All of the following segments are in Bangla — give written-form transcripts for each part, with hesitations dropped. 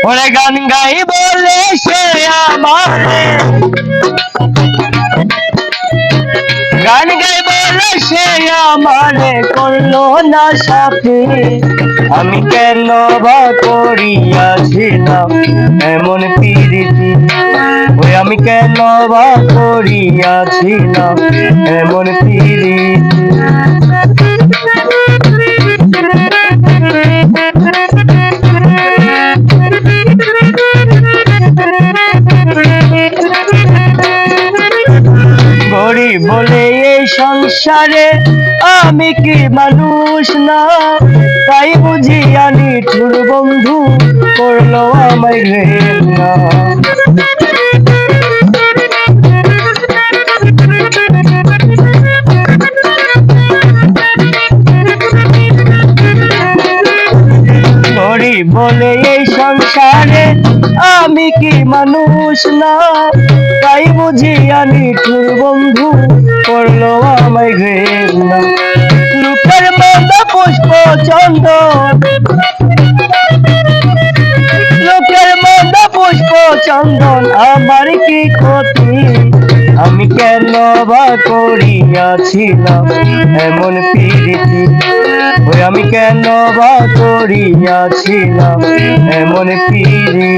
ওরে গান গাই বলে সে আমারে, গান গাই বলে সে আমারে করলো না সাথে। আমি কেন বা করিয়াছিলাম এমন প্রীতি, ওই আমি কেন বা করিয়াছিলাম এমন প্রীতি। গরিব বলে এই সংসারে আমি কি মানুষ না, তাই বুঝিয়া নিঠুর বন্ধু করলো আমায় ঘেন্না। গরিব বলে এই সংসারে আমি কি মানুষ না, তাই বুঝিয়া নিঠুর বন্ধু করলো আমায় ঘেন্না। লোকের মধ্যে পুষ্প চন্দন, লোকের মধ্যে পুষ্প চন্দন আমার কি ক্ষতি। আমি কেন বা করিয়াছিলাম এমন প্রীতি, ওই আমি কেন বা করিয়াছিলাম এমন প্রীতি।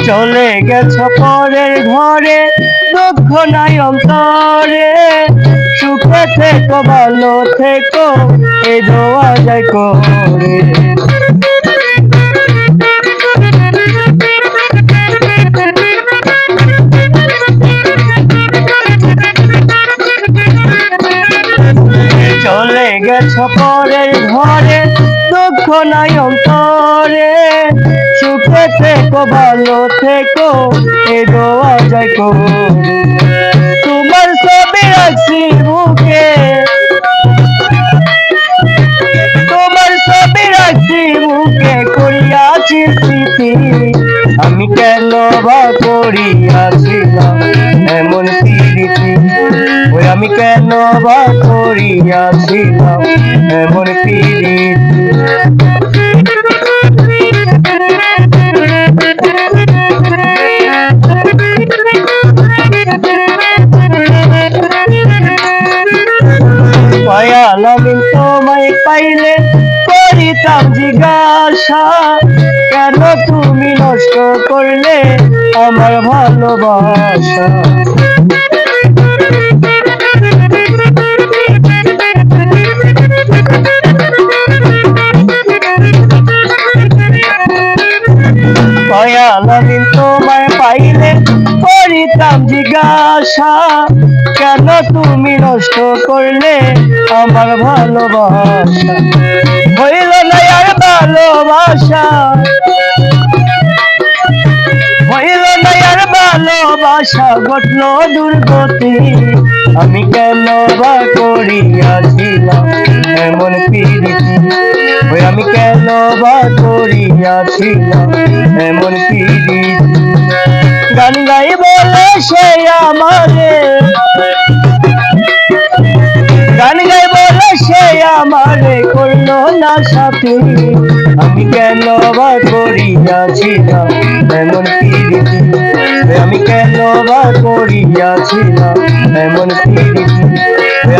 চলে গেছ পরের ঘরে, দুঃখ নাই অন্তরে, সুখে থেকো ভালো থেকো এই দোয়া যায় করে। চলে গেছ পরের ঘরে, দুঃখ নাই অন্তরে, সুখে থেকো ভালো থেকো এই দোয়া যায় করে। তোমার ছবি রাখছি বুকে, তোমার ছবি রাখছি বুকে করিয়াছি স্মৃতি। আমি কেন বা করিয়াছিলাম এমন প্রীতি, ওই আমি কেন বা করিয়াছিলাম এমন প্রীতি। দয়াল আমি তোমায় পাইলে করিতাম জিজ্ঞাসা, কেন তুমি নষ্ট করলে আমার ভালোবাসা। দয়াল আমি তোমায় পাইলে করিতাম জিজ্ঞাসা, কেন তুমি নষ্ট করলে আমার ভালোবাসা। হইল না আর ভালোবাসা, হইল না আর ভালোবাসা, ঘটল দুর্গতি। আমি কেন বা করিয়াছিলাম এমন প্রীতি, ওই আমি কেন বা করিয়াছিলাম এমন প্রীতি। গান গাই বলে সে আমারে, গান গাই বলে সে আমারে করলো না সাথী। আমি কেন বা করিয়াছিলাম এমন প্রীতি, আমি কেন বা করিয়াছিলাম এমন প্রীতি,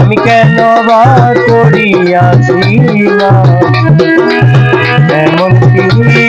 আমি কেন বা করিয়াছিলাম এমন প্রীতি।